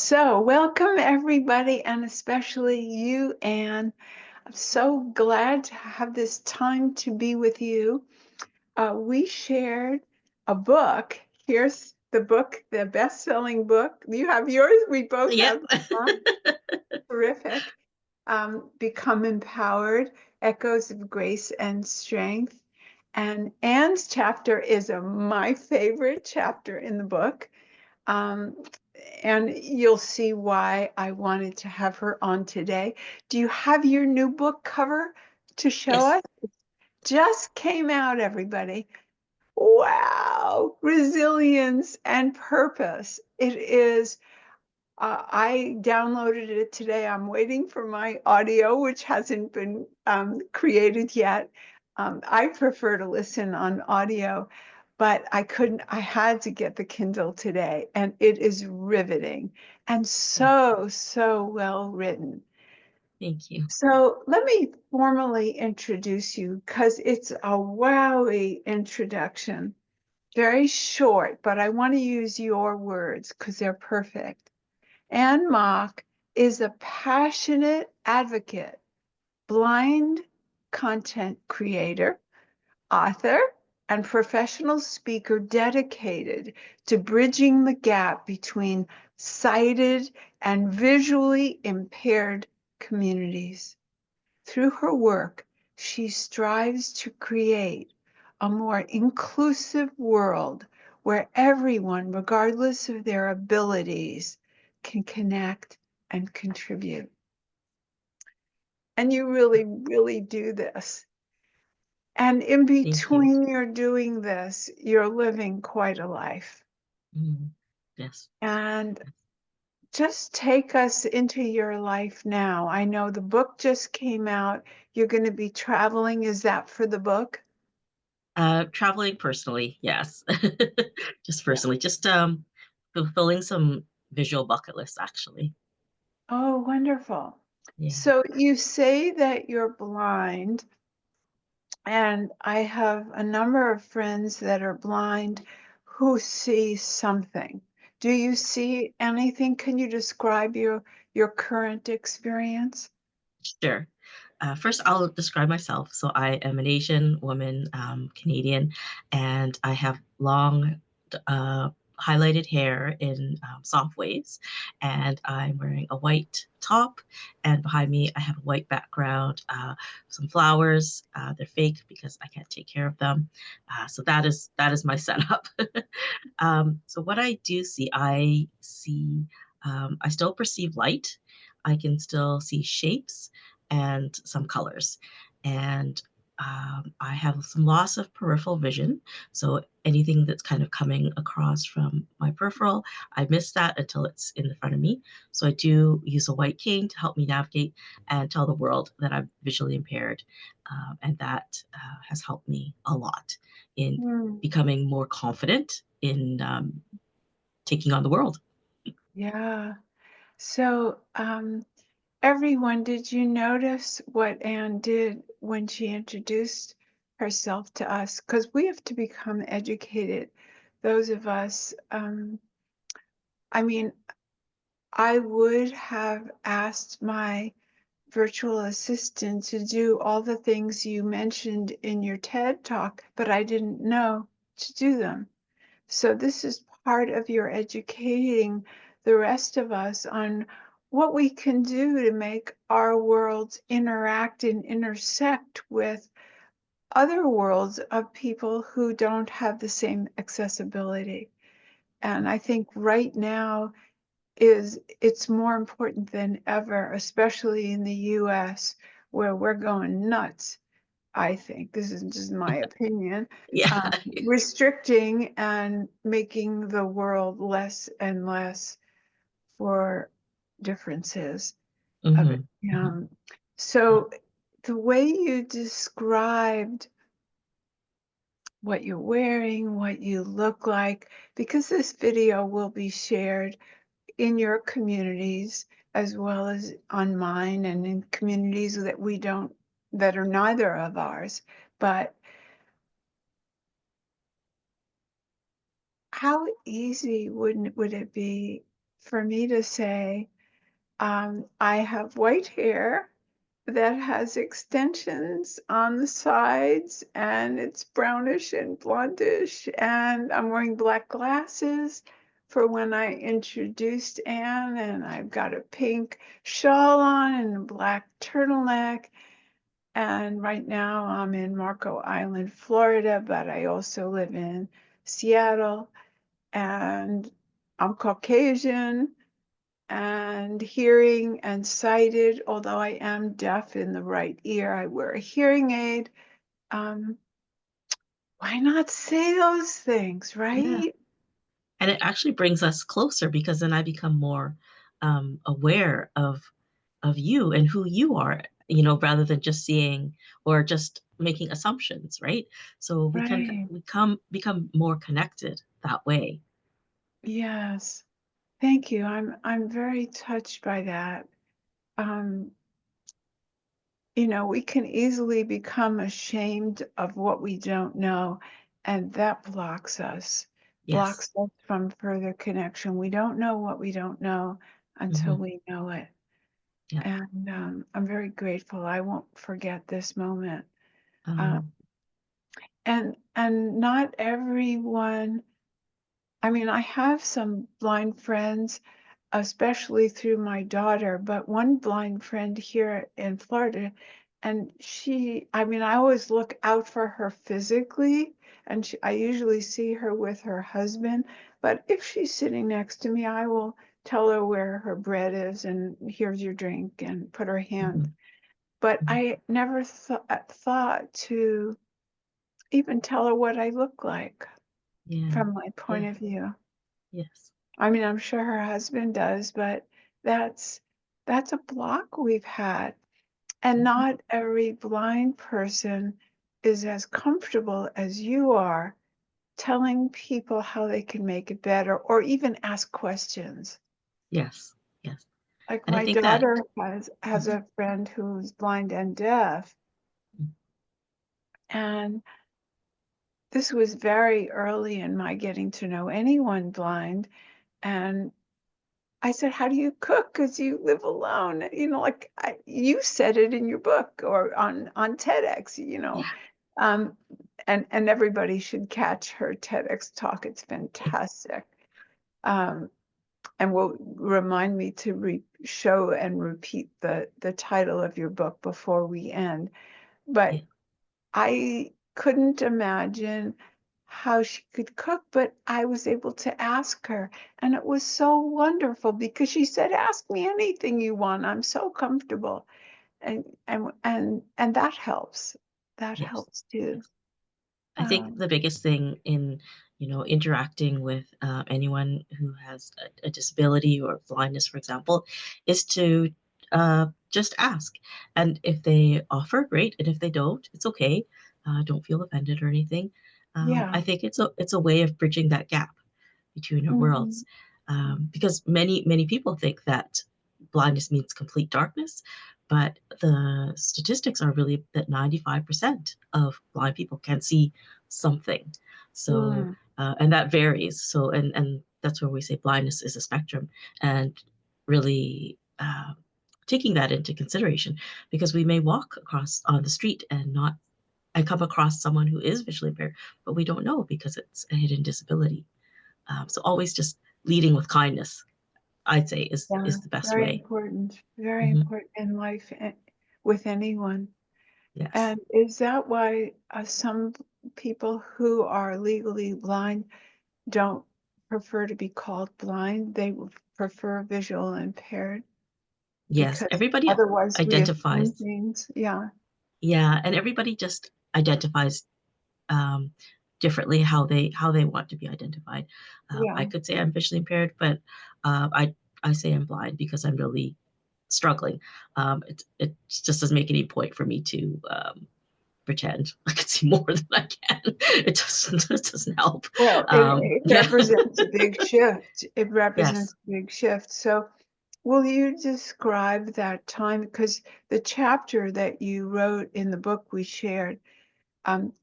So, welcome everybody, and especially you, Anne. I'm so glad to have this time to be with you. We shared a book. Here's the book, the best-selling book. You have yours. We both Yep. have mine. Terrific. Become Empowered, Echoes of Grace and Strength. And Anne's chapter is my favorite chapter in the book. Um, and you'll see why I wanted to have her on today. Do you have your new book cover to show Yes. us? Just came out, everybody. Wow, resilience and purpose. It is, I downloaded it today. I'm waiting for my audio, which hasn't been created yet. I prefer to listen on audio, but I had to get the Kindle today, and it is riveting and so well written. Thank you. So let me formally introduce you because it's a wowy introduction. Very short, but I want to use your words because they're perfect. Anne Mok is a passionate advocate, blind content creator, author, and professional speaker dedicated to bridging the gap between sighted and visually impaired communities. Through her work, she strives to create a more inclusive world where everyone, regardless of their abilities, can connect and contribute. And you really do this. And in Thank you. between you're doing this, you're living quite a life. Mhm. Yes. And just take us into your life now. I know the book just came out. You're going to be traveling. Is that for the book? Traveling personally, yes. Just personally, just fulfilling some visual bucket lists actually. Oh, wonderful. Yeah. So you say that you're blind, and I have a number of friends that are blind who see something. Do you see anything? Can you describe your current experience? Sure. First, I'll describe myself. So I am an Asian woman, Canadian, and I have long, uh, highlighted hair in soft waves, and I'm wearing a white top, and behind me I have a white background, some flowers. They're fake because I can't take care of them. So that is my setup. So what I do see, I still perceive light. I can still see shapes and some colors. And I have some loss of peripheral vision. So anything that's kind of coming across from my peripheral, I miss that until it's in the front of me. So I do use a white cane to help me navigate and tell the world that I'm visually impaired. And that has helped me a lot in Hmm. becoming more confident in taking on the world. Yeah. So, everyone, did you notice what Anne did when she introduced herself to us? Because we have to become educated. Those of us, I mean, I would have asked my virtual assistant to do all the things you mentioned in your TED talk, but I didn't know to do them. So this is part of your educating the rest of us on what we can do to make our worlds interact and intersect with other worlds of people who don't have the same accessibility. And I think right now it's more important than ever, especially in the US, where we're going nuts. I think this is just my opinion, Yeah. restricting and making the world less and less for differences of it. Hmm. Hmm. Yeah. So the way you described what you're wearing, what you look like, because this video will be shared in your communities as well as on mine and in communities that we don't, that are neither of ours. But how easy would it be for me to say, I have white hair that has extensions on the sides, and it's brownish and blondish, and I'm wearing black glasses for when I introduced Anne, and I've got a pink shawl on and a black turtleneck. And right now I'm in Marco Island, Florida, but I also live in Seattle, and I'm Caucasian and hearing and sighted, although I am deaf in the right ear, I wear a hearing aid. Um, why not say those things, Yeah. right? And it actually brings us closer because then I become more aware of you and who you are, rather than just seeing or just making assumptions, right? So we can Right. become more connected that way. Yes. Thank you. I'm very touched by that. Um, we can easily become ashamed of what we don't know, and that Yes. blocks us from further connection. We don't know what we don't know until Hmm. we know it. Yeah. And I'm very grateful. I won't forget this moment. Um, Um, and not everyone, I mean, I have some blind friends, especially through my daughter, but one blind friend here in Florida, and I mean, I always look out for her physically, and I usually see her with her husband, but if she's sitting next to me, I will tell her where her bread is and here's your drink and put her hand. mhm, But mhm. I never thought to even tell her what I look like Yeah. from my point Yeah. of view. Yes. I mean, I'm sure her husband does, but that's that's a block we've had. And Mhm. not every blind person is as comfortable as you are telling people how they can make it better or even ask questions. Yes. Yes. Like And I my think that. daughter has Mhm. a friend who's blind and deaf, and this was very early in my getting to know anyone blind. And I said, "How do you cook? Because you live alone." Like you said it in your book or on TEDx. Yeah. Um, and everybody should catch her TEDx talk. It's fantastic. Um, and will remind me to show and repeat the title of your book before we end. Yeah. But I couldn't imagine how she could cook, but I was able to ask her. And it was so wonderful because she said, "Ask me anything you want. I'm so comfortable." And that helps. That Yes. helps too. Yes. I think Um, the biggest thing in, interacting with anyone who has a disability or blindness, for example, is to just ask. And if they offer, great. And if they don't, it's okay. Don't feel offended or anything. yeah. I think it's a way of bridging that gap between our Mhm. worlds, because many people think that blindness means complete darkness, but the statistics are really that 95% of blind people can see something. So, Mm. and that varies. So, and that's where we say blindness is a spectrum, and really taking that into consideration, because we may walk across on the street and come across someone who is visually impaired, but we don't know because it's a hidden disability. So always just leading with kindness, I'd say, Yeah, is the best very way. important. Very Hmm. important in life with anyone. Yes. And is that why some people who are legally blind don't prefer to be called blind? They would prefer visual impaired Yes. because Everybody otherwise we assume identifies. things. Yeah, Yeah, and everybody just identifies um, differently how they want to be identified. I yeah. could say I'm visually impaired, but I say I'm blind because I'm really struggling. It just doesn't make any point for me to pretend I can see more than I can. It doesn't help. Well, it Yeah. represents a big shift. It Yes. represents a big shift. So, will you describe that time? Because the chapter that you wrote in the book we shared, um,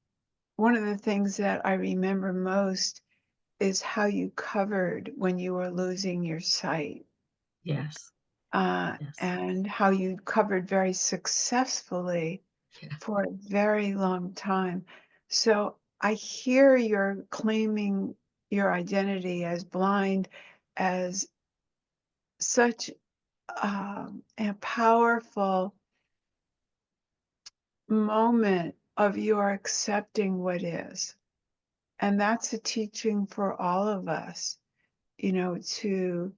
one of the things that I remember most is how you covered when you were losing your sight, Yes. Yes. and how you covered very successfully Yeah. for a very long time. So I hear you're claiming your identity as blind as such a powerful moment of your accepting what is. And that's a teaching for all of us, to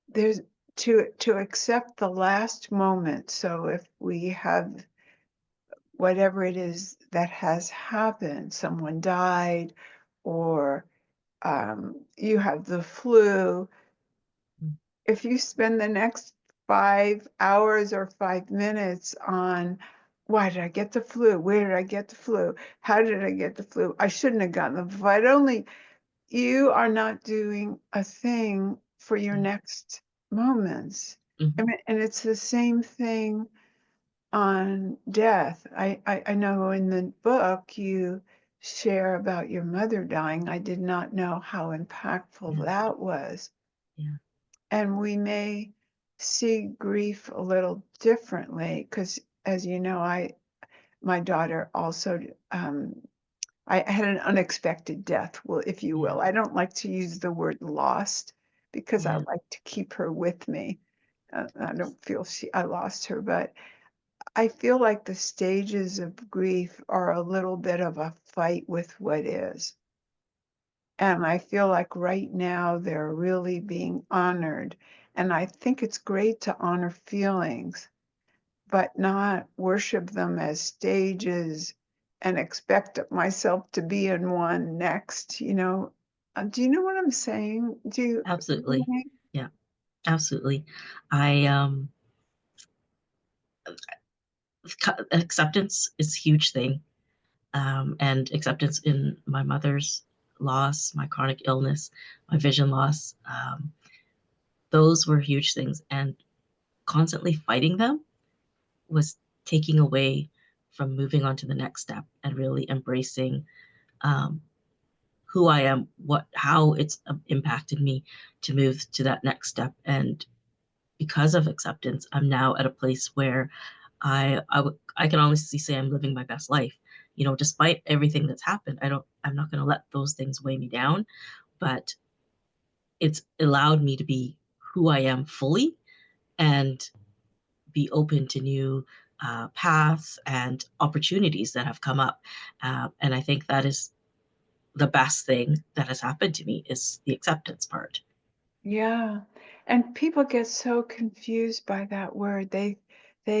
there's to accept the last moment. So if we have whatever it is that has happened, someone died, or you have the flu, Mm, if you spend the next 5 hours or 5 minutes on why did I get the flu? Where did I get the flu? How did I get the flu? I shouldn't have gotten the flu. I'd only You are not doing a thing for your yeah. next moments. Mhm. And it's the same thing on death. I know in the book you share about your mother dying. I did not know how impactful Yeah. that was. Yeah. And we may see grief a little differently because, as you know, my daughter also I had an unexpected death, well, if you Yeah. will. I don't like to use the word lost because I Yeah. like to keep her with me. I don't feel I lost her, but I feel like the stages of grief are a little bit of a fight with what is. And I feel like right now they're really being honored. And I think it's great to honor feelings, but not worship them as stages and expect myself to be in one next, do you know what I'm saying? Absolutely. Yeah. Absolutely. I acceptance is a huge thing. And acceptance in my mother's loss, my chronic illness, my vision loss. Those were huge things. And constantly fighting them was taking away from moving on to the next step and really embracing um, who I am, how it's impacted me to move to that next step. And because of acceptance, I'm now at a place where I can honestly say I'm living my best life. Despite everything that's happened, I'm not going to let those things weigh me down, but it's allowed me to be who I am fully and be open to new paths and opportunities that have come up. And I think that is the best thing that has happened to me is the acceptance part. Yeah. And people get so confused by that word. They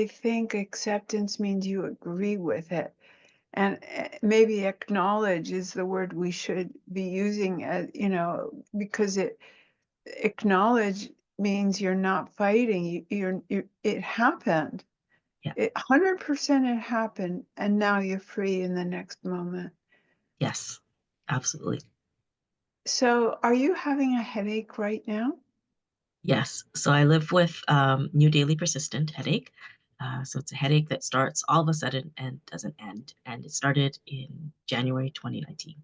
think acceptance means you agree with it. And maybe acknowledge is the word we should be using, because acknowledge means you're not fighting. It happened. Yeah. 100% it happened, and now you're free in the next moment. Yes. Absolutely. So, are you having a headache right now? Yes. So I live with new daily persistent headache. So it's a headache that starts all of a sudden and doesn't end. And it started in January 2019,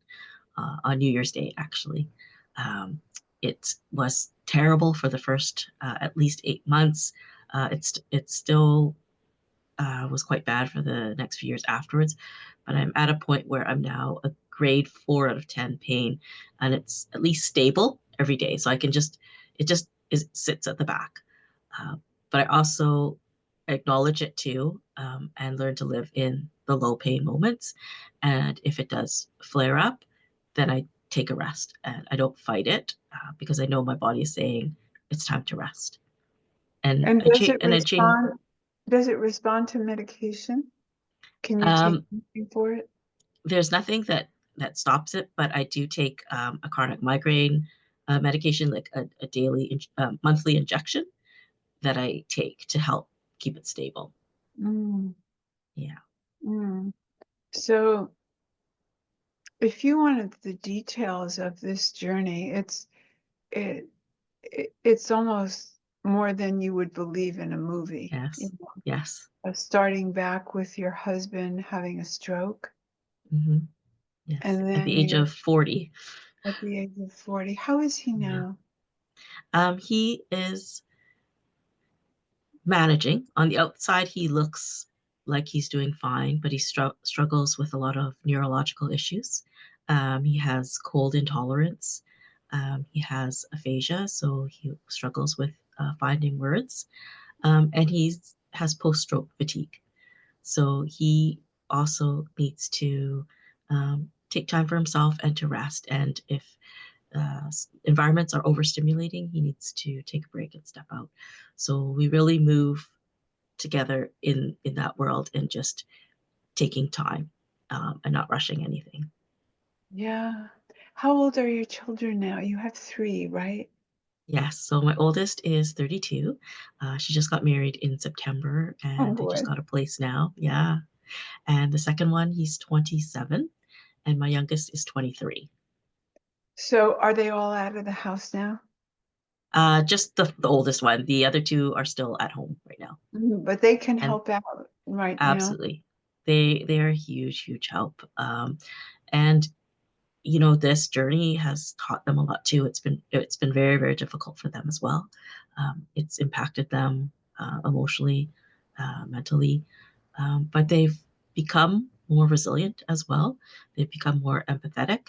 on New Year's Day, actually. Um, it was terrible for the first at least 8 months. It's still was quite bad for the next few years afterwards. But I'm at a point where I'm now a grade 4 out of 10 pain, and it's at least stable every day. So it just sits at the back. Uh, but I also acknowledge it too, and learn to live in the low pain moments. And if it does flare up, then I take a rest and I don't fight it because I know my body is saying it's time to rest. And And I change and I change. does it respond to medication? Can you take Um, anything for it? there's nothing that stops it, but I do take a chronic migraine medication, like a monthly injection that I take to help keep it stable. Mm, Yeah. mm. So, if you wanted the details of this journey, it, it's almost more than you would believe in a movie. Yes. Yes. Starting back with your husband having a stroke, Hmm. Yes, And at the then age you're of 40. at the age of 40. How is he Yeah. now? He is managing. On the outside, he looks like he's doing fine, but he struggles with a lot of neurological issues. He has cold intolerance. He has aphasia, so he struggles with finding words. And he has post-stroke fatigue. So he also needs to take time for himself and to rest. And if environments are overstimulating, he needs to take a break and step out. So we really move together in that world and just taking time and not rushing anything. Yeah. How old are your children now? You have 3, right? Yes, so my oldest is 32. She just got married in September Oh, and they just boy. got a place now. Yeah. And the second one, he's 27, and my youngest is 23. So are they all out of the house now? Just the oldest one. The other two are still at home right now. Mhm, but they can And help out right now? absolutely, they are a huge, huge help. And this journey has taught them a lot too. It's been very, very difficult for them as well. It's impacted them emotionally, mentally, but they've become more resilient as well. They've become more empathetic,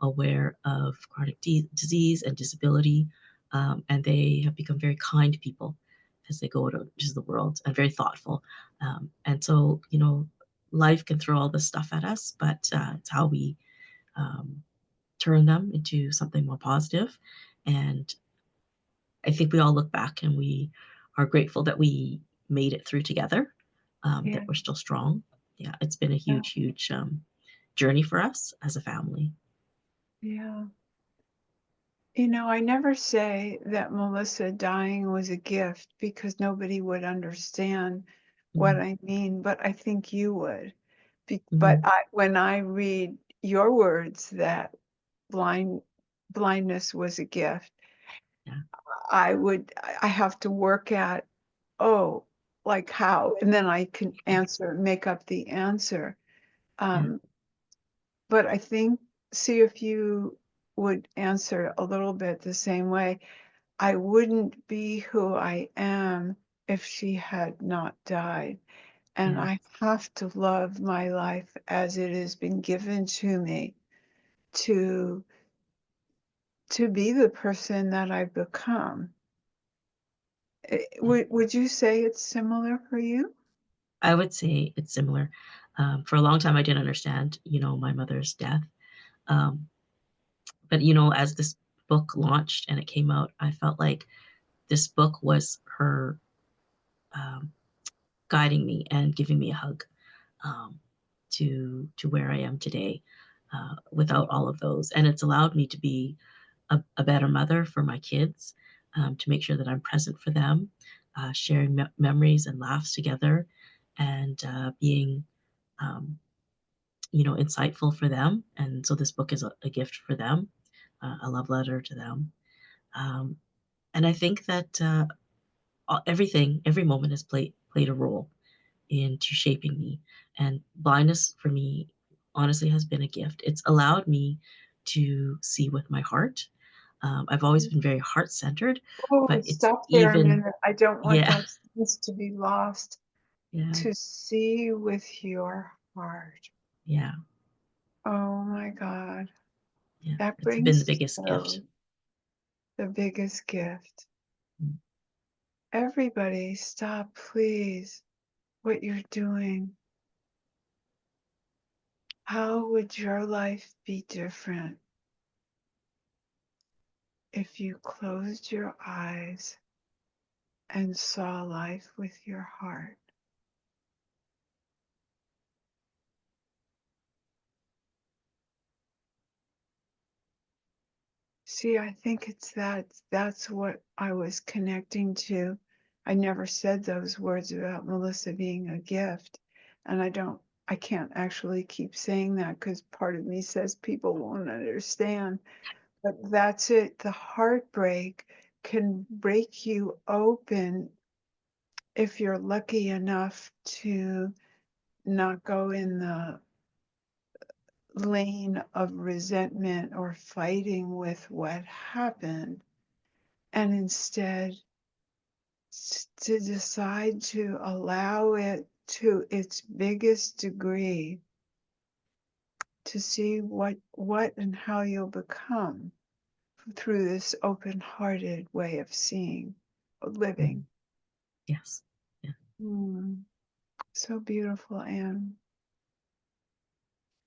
aware of chronic disease and disability, and they have become very kind people as they go out into the world and very thoughtful. And so, life can throw all this stuff at us, but it's how we um, turn them into something more positive. And I think we all look back and we are grateful that we made it through together, Yeah, that we're still strong. Yeah, it's been a yeah, huge, huge journey for us as a family. yeah. I never say that Melissa dying was a gift because nobody would understand what Mm-hmm. I mean, but I think you would. But Mm-hmm. when I read your words that blind blindness was a gift, Yeah, I have to work at, oh, like how, and then I can make up the answer. yeah, Um, but I think, see if you would answer a little bit the same way. I wouldn't be who I am if she had not died. And yeah, I have to love my life as it has been given to me to be the person that I've become. yeah. Would you say it's similar for you? I would say it's similar. For a long time, I didn't understand, my mother's death. Um, but as this book launched and it came out, I felt like this book was her um, guiding me and giving me a hug, um, to where I am today, without all of those. And it's allowed me to be a better mother for my kids, to make sure that I'm present for them, sharing memories and laughs together, and being um, insightful for them. And so this book is a gift for them, a love letter to them. Um, and I think that every moment has played a role into shaping me. And blindness for me, honestly, has been a gift. It's allowed me to see with my heart. I've always been very heart centered, Oh, but it's stop there a even, minute. I don't want yeah, that sense to be lost. yeah, To see with your heart. yeah, Oh my God. yeah. That It's been the brings biggest gift. the biggest gift. Mm, Everybody, stop, please, what you're doing. How would your life be different if you closed your eyes and saw life with your heart? See, I think it's that's what I was connecting to. I never said those words about Melissa being a gift, and I can't actually keep saying that because part of me says people won't understand. But that's it. The heartbreak can break you open if you're lucky enough to not go in the lane of resentment or fighting with what happened, and instead to decide to allow it to its biggest degree, to see what and how you'll become through this open-hearted way of seeing, of Mhm. living. Yes. Yeah. Mm, so beautiful, Anne.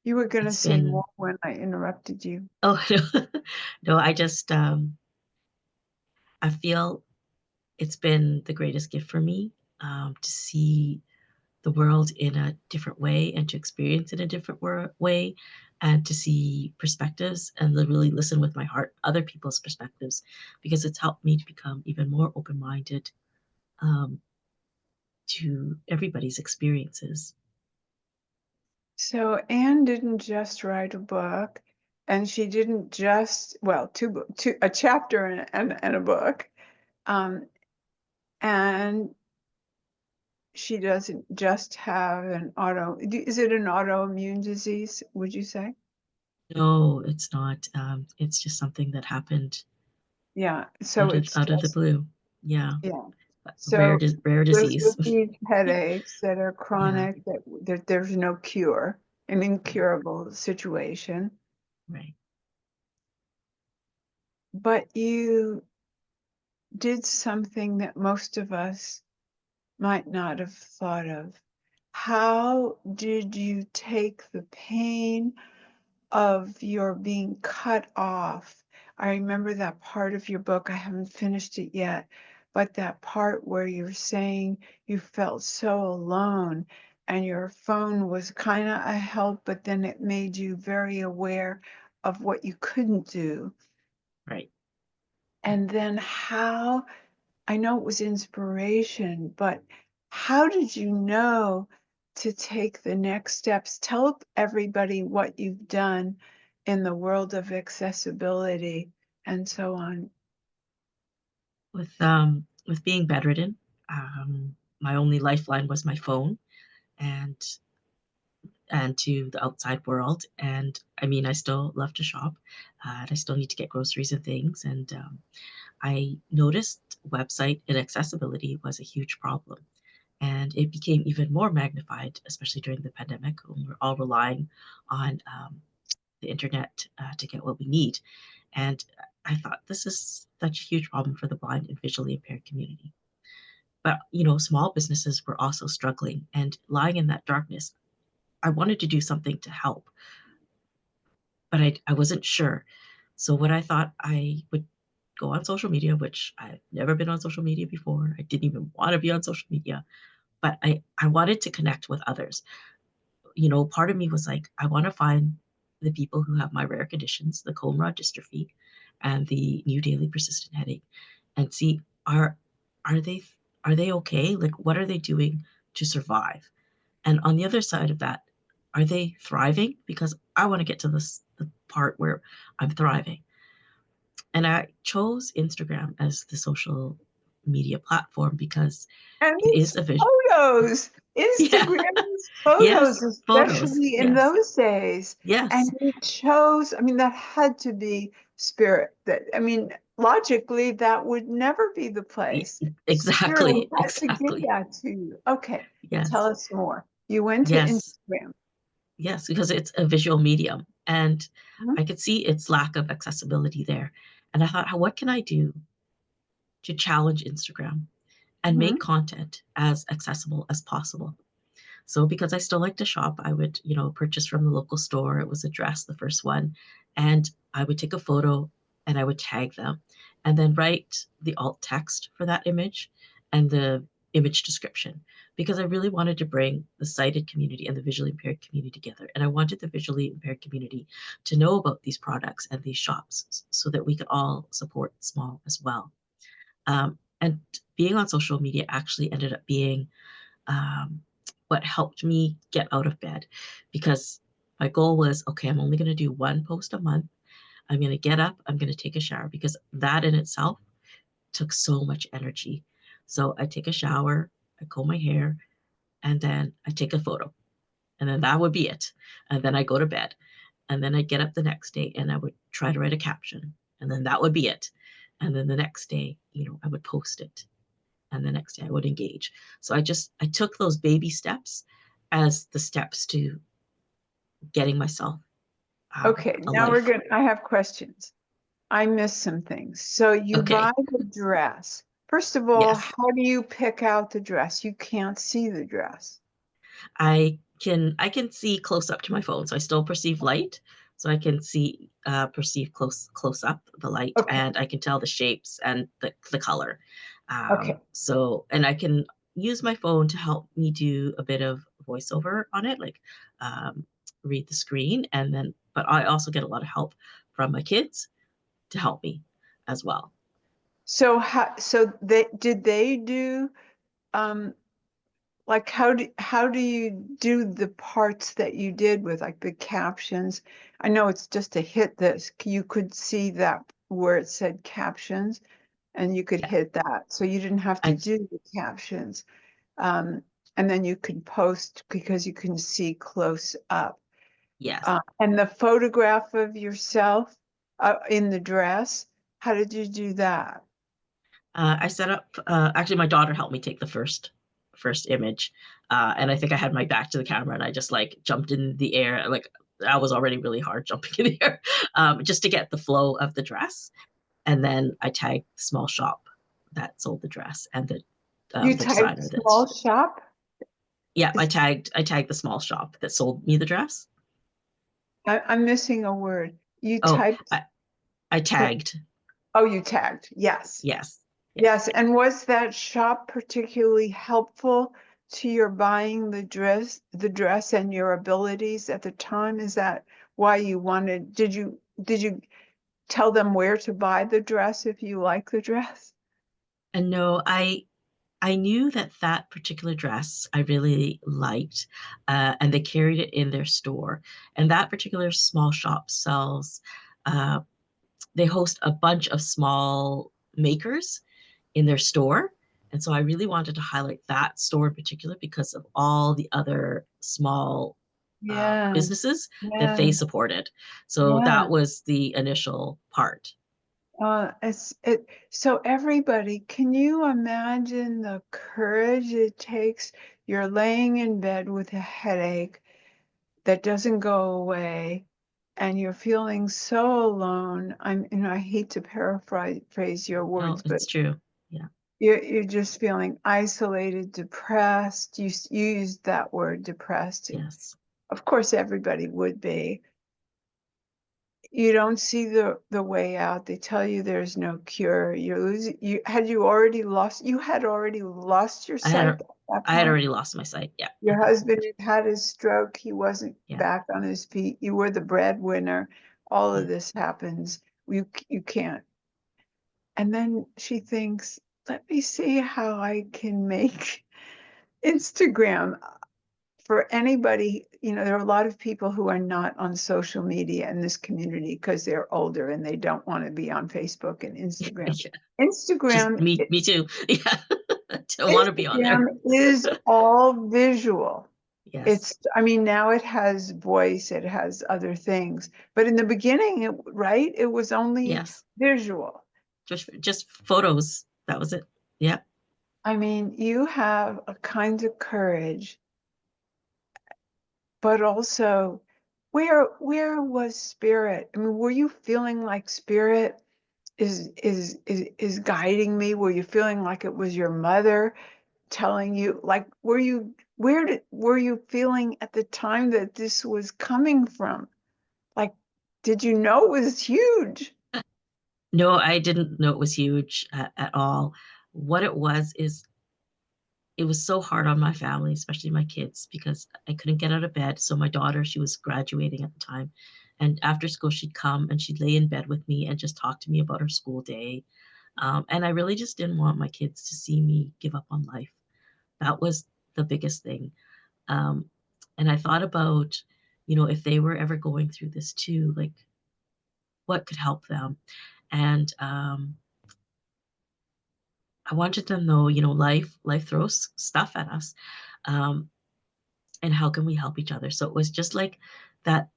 You were going to It's say more been when I interrupted you. oh, no. No, I just, I feel it's been the greatest gift for me, to see the world in a different way and to experience it in a different way and to see perspectives and to really listen with my heart other people's perspectives because it's helped me to become even more open-minded um, to everybody's experiences. So Anne didn't just write a book, and she didn't just, well, two, a chapter and a book. Um, and she doesn't just have is it an autoimmune disease, would you say? No, it's not. It's just something that happened Yeah. So it's out of the just, blue. Yeah, yeah. rare So rare there's disease. with these headaches that are Yeah, chronic, that there's no cure, an right, incurable situation, right. but you did something that most of us might not have thought of. How did you take the pain of your being cut off? I remember that part of your book. I haven't finished it yet, but that part where you're saying you felt so alone and your phone was kind of a help, but then it made you very aware of what you couldn't do. Right. And then how, I know it was inspiration, but how did you know to take the next steps? Tell everybody what you've done in the world of accessibility and so on. With being bedridden, my only lifeline was my phone and to the outside world. And I mean, I still love to shop. And I still need to get groceries and things. And I noticed website inaccessibility was a huge problem. And it became even more magnified, especially during the pandemic when we're all relying on the internet to get what we need. And I thought this is such a huge problem for the blind and visually impaired community. But, small businesses were also struggling and lying in that darkness. I wanted to do something to help, but I wasn't sure. So what I thought I would go on social media, which I've never been on social media before. I didn't even want to be on social media, but I wanted to connect with others. Part of me was like, I want to find the people who have my rare conditions, the cone rod dystrophy and the new daily persistent headache, and see are they are they okay? Like what are they doing to survive? And on the other side of that, are they thriving? Because I want to get to the part where I'm thriving. And I chose Instagram as the social media platform because And it these is a vision. photos, Yeah. Instagram's Yes. photos, Photos. especially in Yes. those days. And Yes. you chose, I mean, that had to be spirit. That, I mean, logically, that would never be the place. Spirit Exactly. had to give Exactly. that to you. Okay, tell Yes. us more. You went to Yes. Instagram. Yes, because it's a visual medium, and Mhm, I could see its lack of accessibility there. And I thought, what can I do to challenge Instagram and make mhm. content as accessible as possible? So because I still like to shop, I would, purchase from the local store. It was a dress, the first one, and I would take a photo and I would tag them and then write the alt text for that image and the image description because I really wanted to bring the sighted community and the visually impaired community together. And I wanted the visually impaired community to know about these products and these shops so that we could all support small as well. And being on social media actually ended up being um, what helped me get out of bed because my goal was okay, I'm only going to do one post a month. I'm going to get up, I'm going to take a shower because that in itself took so much energy. So I take a shower, I comb my hair, and then I take a photo. And then that would be it. And then I go to bed. And then I'd get up the next day and I would try to write a caption, and then that would be it. And then the next day, I would post it, and the next day I would engage. So I took those baby steps as the steps to getting myself Okay, a now life. I have questions. I missed some things. So you buy Okay. the dress. First of all, Yes. how do you pick out the dress? You can't see the dress. I can see close up to my phone, so I still perceive light. So I can see perceive close up the light, Okay, and I can tell the shapes and the color. okay. And I can use my phone to help me do a bit of voiceover on it, like um, read the screen, and then. But I also get a lot of help from my kids to help me as well. So they do um like how do you do the parts that you did with like the captions? I know it's just to hit this. You could see that where it said captions and you could Yeah, hit that. So you didn't have to I do the captions. Um, and then you can post because you can see close up. yes. And the photograph of yourself in the dress, how did you do that? I set up. Actually, my daughter helped me take the first image, and I think I had my back to the camera, and I just like jumped in the air. Like I was already really hard jumping in the air, just to get the flow of the dress. And then I tagged the small shop that sold the dress, and You the typed designer small shop? yeah, Is, I tagged the small shop that sold me the dress. I'm missing a word. You Oh, typed, I tagged. oh, you tagged. Yes. Yes, yes. Yes. And was that shop particularly helpful to your buying the dress and your abilities at the time? Is that why you wanted, did you tell them where to buy the dress if you like the dress? And no, I knew that that particular dress I really liked, and they carried it in their store. And that particular small shop sells, uh, they host a bunch of small makers in their store. And so I really wanted to highlight that store in particular because of all the other small Yeah. businesses that Yeah. they supported. So that Yeah. was the initial part. So everybody, can you imagine the courage it takes? You're laying in bed with a headache that doesn't go away, and you're feeling so alone. I hate to paraphrase your No, words, but it's true. Yeah. you're just feeling isolated, depressed. You used that word, depressed. Yes. Of course, everybody would be. You don't see the way out. They tell you there's no cure. You're losing. You had already lost your I had sight at that I had point. already lost my sight. Yeah, at Your that husband point. had had his stroke. He wasn't Yeah, back on his feet. You were the breadwinner. All of yeah. this happens. You can't. And then she thinks, let me see how I can make Instagram for anybody, there are a lot of people who are not on social media in this community because they're older and they don't want to be on Facebook and Instagram. Yeah. Just Instagram, me too. Yeah. Don't want to be on Instagram there. is all visual. Yes. I mean, now it has voice, it has other things, but in the beginning, right, it was only Yes. visual. Just photos. That was it. Yeah. I mean, you have a kind of courage, but also where was spirit? I mean, were you feeling like spirit is guiding me? Were you feeling like it was your mother telling you, like, were you feeling at the time that this was coming from? Like, did you know it was huge? No, I didn't know it was huge at all. What it was is it was so hard on my family, especially my kids, because I couldn't get out of bed. So my daughter, she was graduating at the time, and after school she'd come and she'd lay in bed with me and just talk to me about her school day. And I really just didn't want my kids to see me give up on life. That was the biggest thing. Um, and I thought about, if they were ever going through this too, like what could help them. And I wanted them to know, life throws stuff at us. Um, and how can we help each other? So it was just like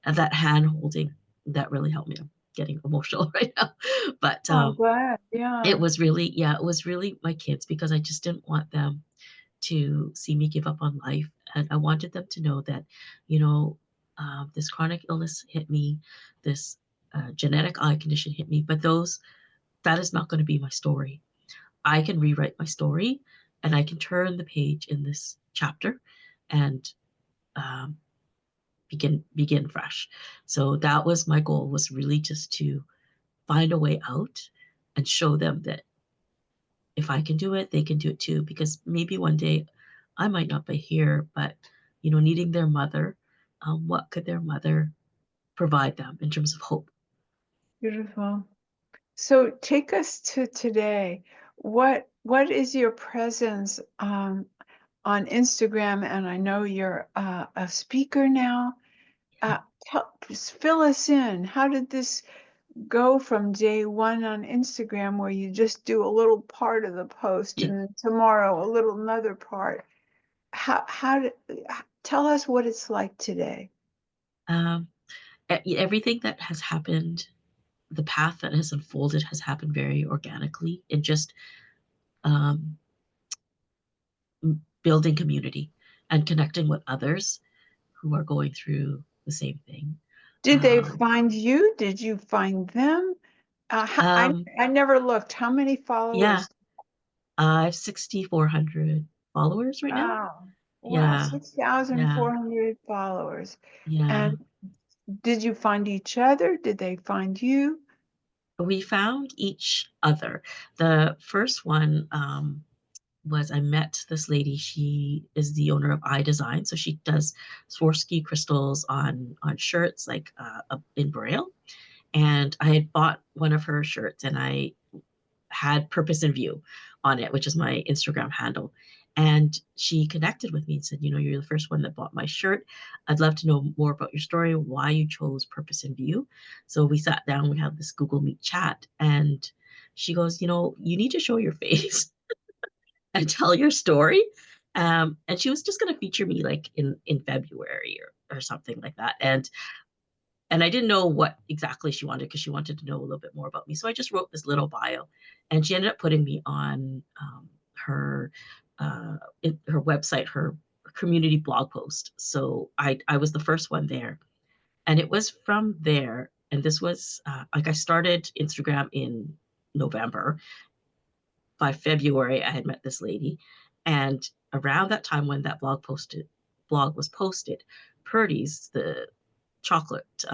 that hand holding that really helped me. I'm getting emotional right now, but Oh, I'm glad. it Yeah, was really, yeah, it was really my kids because I just didn't want them to see me give up on life, and I wanted them to know that, you know, this chronic illness hit me, this genetic eye condition hit me, but those that is not going to be my story. I can rewrite my story, and I can turn the page in this chapter, and um, begin fresh. So that was my goal, was really just to find a way out and show them that if I can do it, they can do it too. Because maybe one day I might not be here, but needing their mother, what could their mother provide them in terms of hope? beautiful. So take us to today. What is your presence on Instagram? And I know you're a speaker now. Yeah. Just fill us in. How did this go from day one on Instagram, where you just do a little part of the post, and then tomorrow a little another part? How did tell us what it's like today? Um, everything that has happened, the path that has unfolded has happened very organically in just um, building community and connecting with others who are going through the same thing. Did they Um, find you? Did you find them? um, I never looked. How many yeah, followers? I have 6,400 followers right now. Wow. Wow, Yeah, yeah, 6,400 followers. yeah. And did you find each other? Did they find you? We found each other. The first one was I met this lady. She is the owner of I Design, so she does Swarovski crystals on shirts, like in Braille. And I had bought one of her shirts, and I had Purpose in View on it, which is my Instagram handle. And she connected with me and said, you're the first one that bought my shirt. I'd love to know more about your story, why you chose Purpose in View. So we sat down, we had this Google Meet chat, and she goes, you need to show your face and tell your story. And she was just going to feature me like in February or something like that. And I didn't know what exactly she wanted, because she wanted to know a little bit more about me. So I just wrote this little bio, and she ended up putting me on her her website, her community blog post. So I was the first one there, and it was from there. And this was like, I started Instagram in November. By February, I had met this lady, and around that time when that blog was posted, Purdy's, the chocolate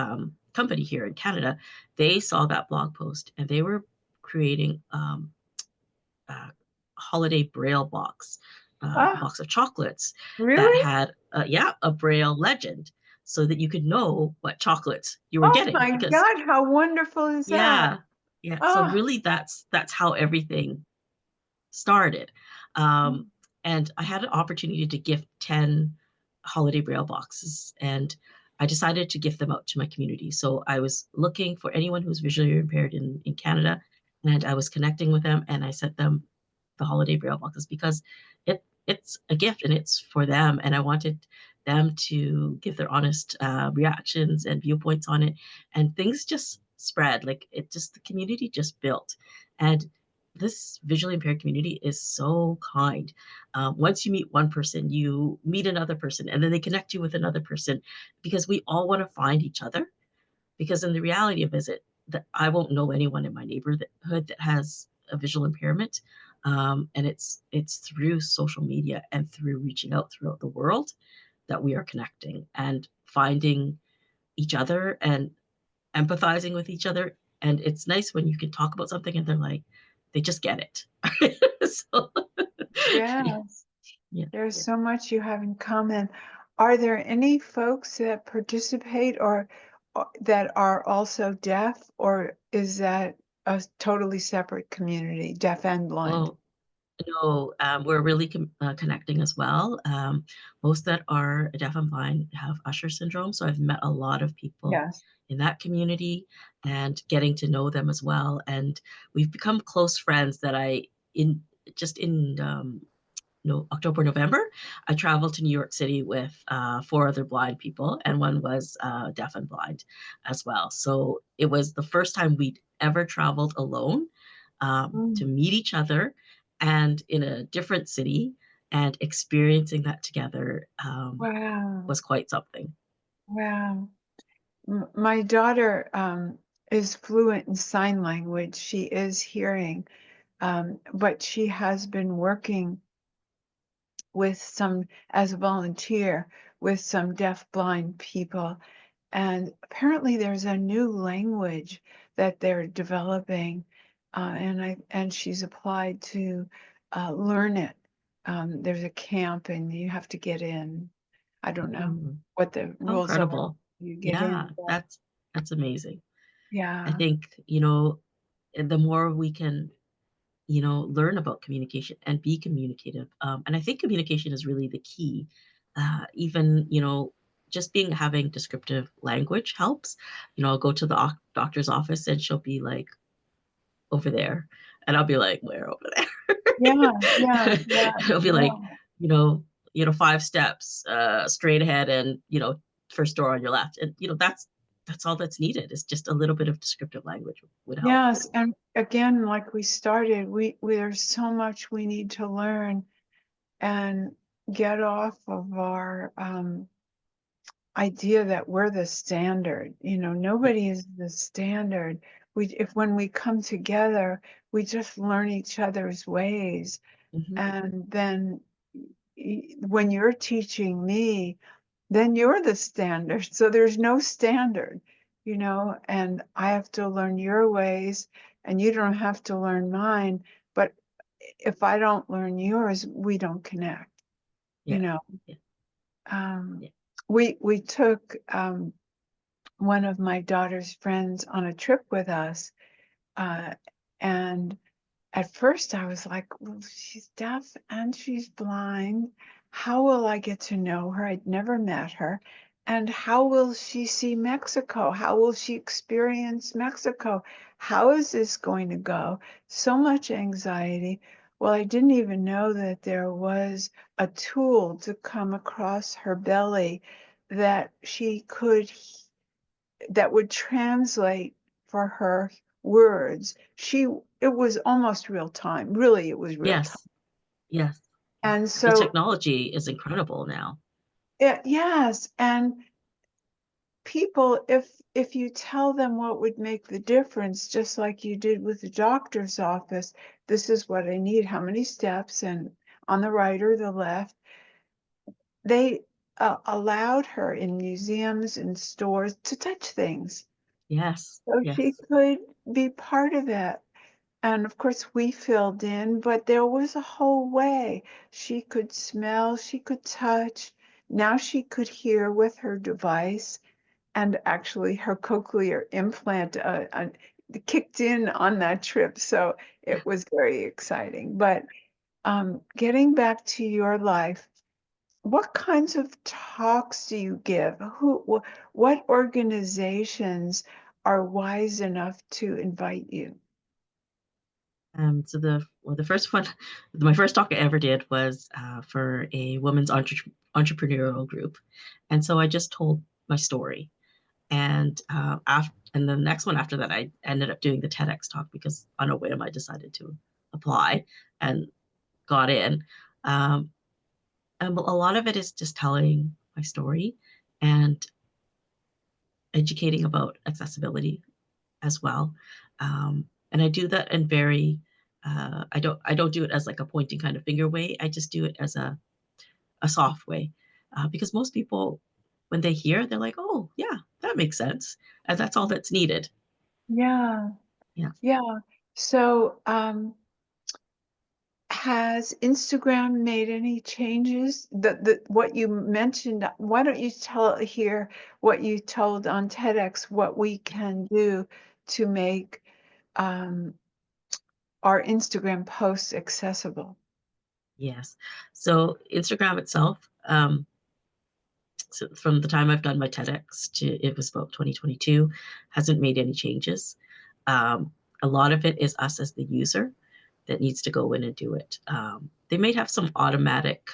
company here in Canada, they saw that blog post, and they were creating a holiday Braille box, Ah, box of chocolates that really? had, yeah, a Braille legend, so that you could know what chocolates you were Oh getting. my Because God, how wonderful is that? yeah, yeah. So Oh, really, that's how everything started. Um, and I had an opportunity to gift 10 holiday braille boxes, and I decided to gift them out to my community. So I was looking for anyone who's visually impaired in Canada, and I was connecting with them, and I sent them the holiday braille boxes because it's a gift and it's for them. And I wanted them to give their honest reactions and viewpoints on it. And things just spread, like the community just built. And this visually impaired community is so kind. Once you meet one person, you meet another person, and then they connect you with another person, because we all want to find each other. Because in the reality of it, that I won't know anyone in my neighborhood that has a visual impairment, and it's through social media and through reaching out throughout the world that we are connecting and finding each other and empathizing with each other. And it's nice when you can talk about something and they're like, they just get it. So, yes. yeah. There's Yeah. so much you have in common. Are there any folks that participate or that are also deaf, or is that a totally separate community, deaf and blind? Oh, no, we're really connecting as well. Most that are deaf and blind have Usher syndrome. So I've met a lot of people Yes. in that community and getting to know them as well. And we've become close friends that I, in just in no, October, November, I traveled to New York City with four other blind people, and one was deaf and blind as well. So it was the first time we'd ever traveled alone to Mm. meet each other and in a different city, and experiencing that together Wow. was quite something. Wow. My daughter is fluent in sign language. She is hearing, but she has been working with some, as a volunteer, with some deaf blind people. And apparently there's a new language that they're developing, and she's applied to learn it. There's a camp and you have to get in. I don't know Mm, what the how rules are. incredible. You get Yeah, in, but that's amazing. I yeah, think, the more we can, learn about communication and be communicative. And I think communication is really the key. Even, just having descriptive language helps. I'll go to the doctor's office and she'll be like, over there. And I'll be like, where over yeah, yeah, there? yeah, It'll be like, yeah. you know, 5 steps straight ahead and, first door on your left. And, that's all that's needed is just a little bit of descriptive language would help. Yes, and again, like we started, there's so much we need to learn and get off of our idea that we're the standard. Yeah. Nobody is the standard. If when we come together, we just learn each other's ways. Hmm. And then when you're teaching me, then you're the standard. So there's no standard, and I have to learn your ways and you don't have to learn mine. But if I don't learn yours, we don't connect, you Yeah. know. Yeah. Um, Yeah. we took one of my daughter's friends on a trip with us, uh, and at first I was like, well, she's deaf and she's blind. How will I get to know her? I'd never met her. And how will she see Mexico? How will she experience Mexico? How is this going to go? So much anxiety. Well, I didn't even know that there was a tool to come across her belly that she could that would translate for her words. It was almost real time. Really, it was real time. Yes. Yes. And The so, technology is incredible now. yes, and people, if you tell them what would make the difference, just like you did with the doctor's office, this is what I need, how many steps, and on the right or the left, they allowed her in museums and stores to touch things Yes. so she Yes. could be part of it. And of course, we filled in, but there was a whole way. She could smell, she could touch. Now she could hear with her device, and actually, her cochlear implant kicked in on that trip. So Yeah. it was very exciting. But getting back to your life, what kinds of talks do you give? What organizations are wise enough to invite you? So the first one, my first talk I ever did was for a women's entrepreneurial group, and so I just told my story. And and the next one after that, I ended up doing the TEDx talk because on a whim I decided to apply and got in. Um, and a lot of it is just telling my story and educating about accessibility as well. And I do that in very I don't do it as like a pointing kind of finger way. I just do it as a soft way, because most people when they hear they're like, oh yeah, that makes sense, and that's all that's needed. Yeah, Yeah. yeah. So, has Instagram made any changes? The what you mentioned, why don't you tell here what you told on TEDx, what we can do to make um, our Instagram posts accessible? Yes. So Instagram itself, so from the time I've done my TEDx to it was about 2022, hasn't made any changes. A lot of it is us as the user that needs to go in and do it. they may have some automatic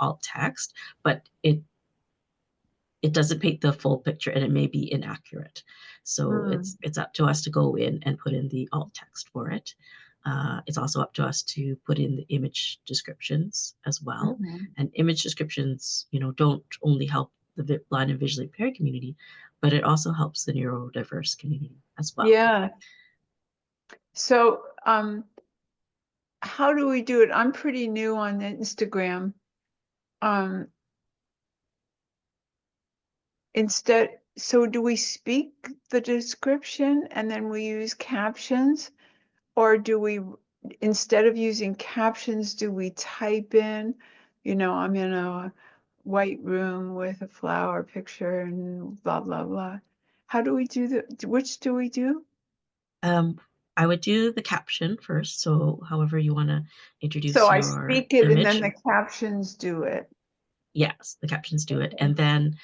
alt text, but it doesn't paint the full picture and it may be inaccurate. So Mm, it's up to us to go in and put in the alt text for it. It's also up to us to put in the image descriptions as well. mhm. And image descriptions, don't only help the blind and visually impaired community, but it also helps the neurodiverse community as well. Yeah. So, how do we do it? I'm pretty new on Instagram. Um, so do we speak the description and then we use captions? Or do we, instead of using captions, do we type in, I'm in a white room with a flower picture and blah, blah, blah. How do we do which do we do? Um, I would do the caption first. So however you want to So introduce I your speak it and then image, the captions do it. yes, the captions do it. Okay. And then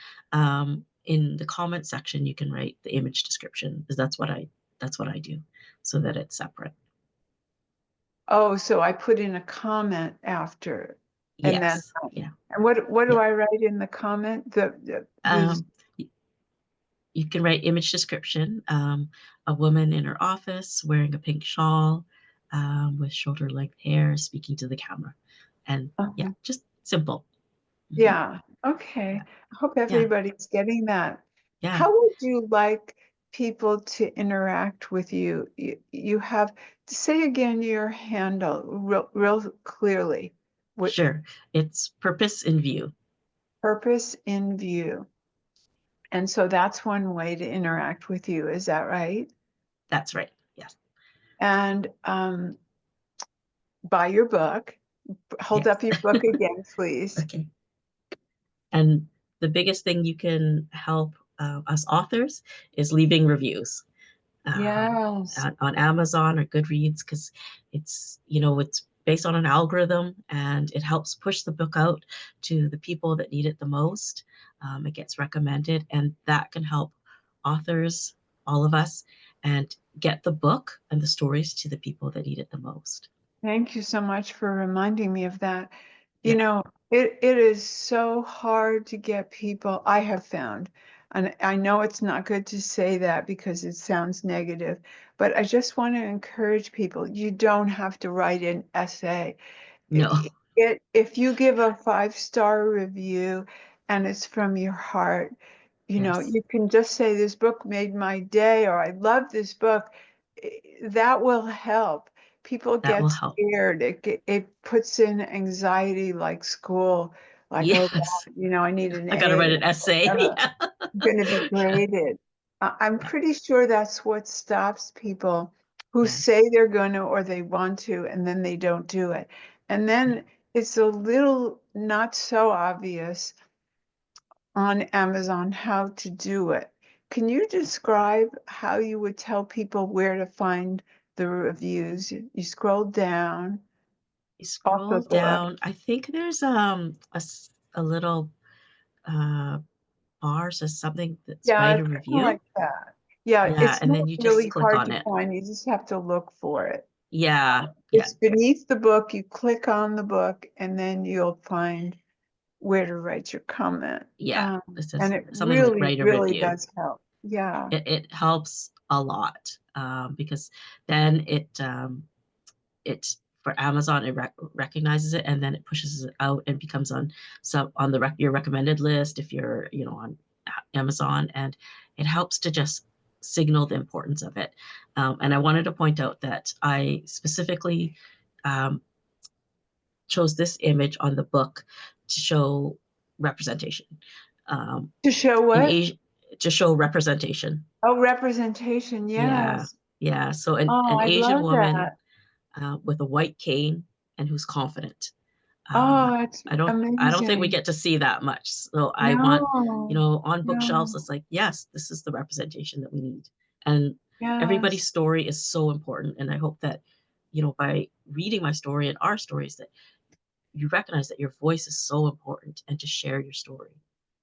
in the comment section, you can write the image description because that's what I do, so that it's separate. Oh, so I put in a comment after and then, Yes, yeah, and what do yeah. I write in the comment? Who's, Um, you can write image description. A woman in her office wearing a pink shawl, with shoulder length hair, speaking to the camera, and yeah, uh just simple. Hmm. Yeah. Okay. Yeah, I hope yeah, everybody's getting that. yeah. How would you like people to interact with you? You have to say again your handle real clearly. What Sure. It's purpose in view. purpose in view. And so that's one way to interact with you. Is that right? That's right. Yes. And buy your book. Hold Yes. up your book again, please. Okay. And the biggest thing you can help us authors is leaving reviews, Yes. on Amazon or Goodreads, because it's based on an algorithm and it helps push the book out to the people that need it the most. It gets recommended, and that can help authors, all of us, and get the book and the stories to the people that need it the most. Thank you so much for reminding me of that. You Yeah. know, it is so hard to get people, I have found, and I know it's not good to say that because it sounds negative, but I just want to encourage people. You don't have to write an essay. No. If you give a 5-star review and it's from your heart, Yes. you can just say this book made my day or I love this book. That will help. People That will get help. scared. It puts in anxiety like school, like, oh Yes. God, I need an I got to A write or an essay. whatever. Yeah. I'm going to be graded. I'm Yeah. pretty sure that's what stops people who Yes. say they're going to or they want to, and then they don't do it. And Yeah. then it's a little not so obvious on Amazon how to do it. Can you describe how you would tell people where to find the reviews? You scroll down You off the scroll book. down. I think there's a little uh, bar says something that's Yeah, write it's a kind of like review. that. Yeah, Yeah, it's and not then you just really click hard on to it. find. You just have to look for it. Yeah, yeah, It's beneath the book. You click on the book, and then you'll find where to write your comment. yeah. It says And it something like really, write a really review. does help. Yeah. It helps a lot, because then it for Amazon it recognizes it, and then it pushes it out and becomes on your recommended list if you're on Amazon, and it helps to just signal the importance of it. And I wanted to point out that I specifically um, chose this image on the book to show representation, um, To show in what? Asia, to show representation. Oh, representation. Yeah, Yes. yeah. So an Oh, I Asian love woman that. with a white cane and who's confident. Oh, it's I don't think we amazing. get to see that much. So I want, No, on bookshelves, no, it's like, yes, this is the representation that we need. And everybody's yes, story is so important. And I hope that, by reading my story and our stories, that you recognize that your voice is so important and to share your story.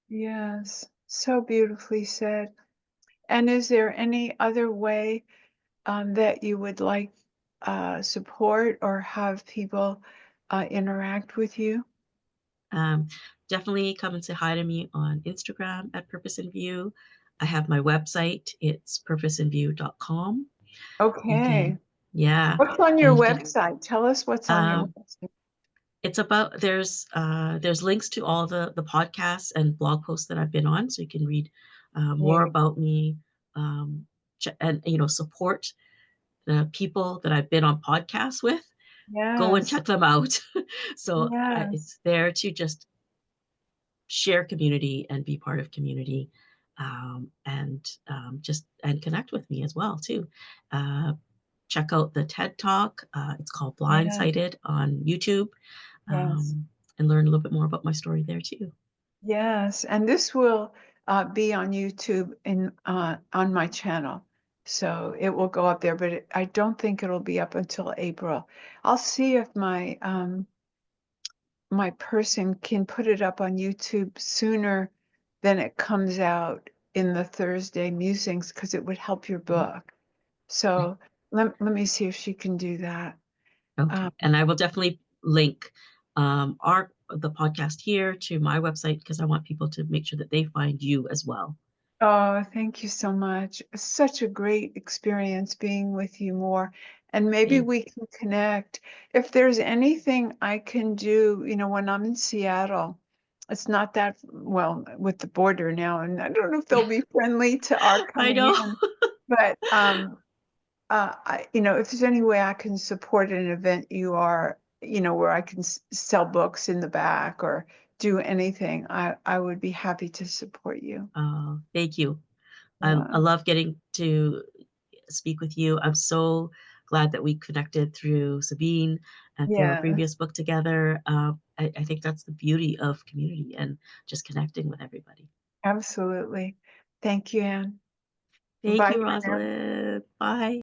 yes. So beautifully said. And is there any other way that you would like support or have people interact with you? Um, Definitely come and say hi to me on Instagram at Purpose in View. I have my website. It's purposeinview.com. You Okay. can, yeah, What's on your and you can. website? Tell us what's on your Um, website. it's about there's links to all the podcasts and blog posts that I've been on, so you can read more Great. about me, and support the people that I've been on podcasts with. Go and Yes. check them out. So Yes. it's there to just share community and be part of community, and just and connect with me as well too. Uh, Check out the TED Talk. It's called Yeah. Blindsided on YouTube, Yes. and learn a little bit more about my story there too. Yes. And this will be on YouTube in on my channel. So it will go up there, but I don't think it'll be up until April. I'll see if my person can put it up on YouTube sooner than it comes out in the Thursday musings because it would help your Mhm. book. So let me see if she can do that. Okay, Um, and I will definitely link our the podcast here to my website because I want people to make sure that they find you as well. oh, thank you so much. Such a great experience being with you more. And maybe Thank we can connect. If there's anything I can do, when I'm in Seattle, it's not that well with the border now, and I don't know if they'll be friendly to our I coming know. in. But if there's any way I can support an event where I can sell books in the back or do anything, I would be happy to support you. Thank you. I Yeah. love getting to speak with you. I'm so glad that we connected through Sabine and through our Yeah, previous book together. I think that's the beauty of community and just connecting with everybody. absolutely. Thank you, Anne. Thank Bye you, for now. Rosalind. Bye.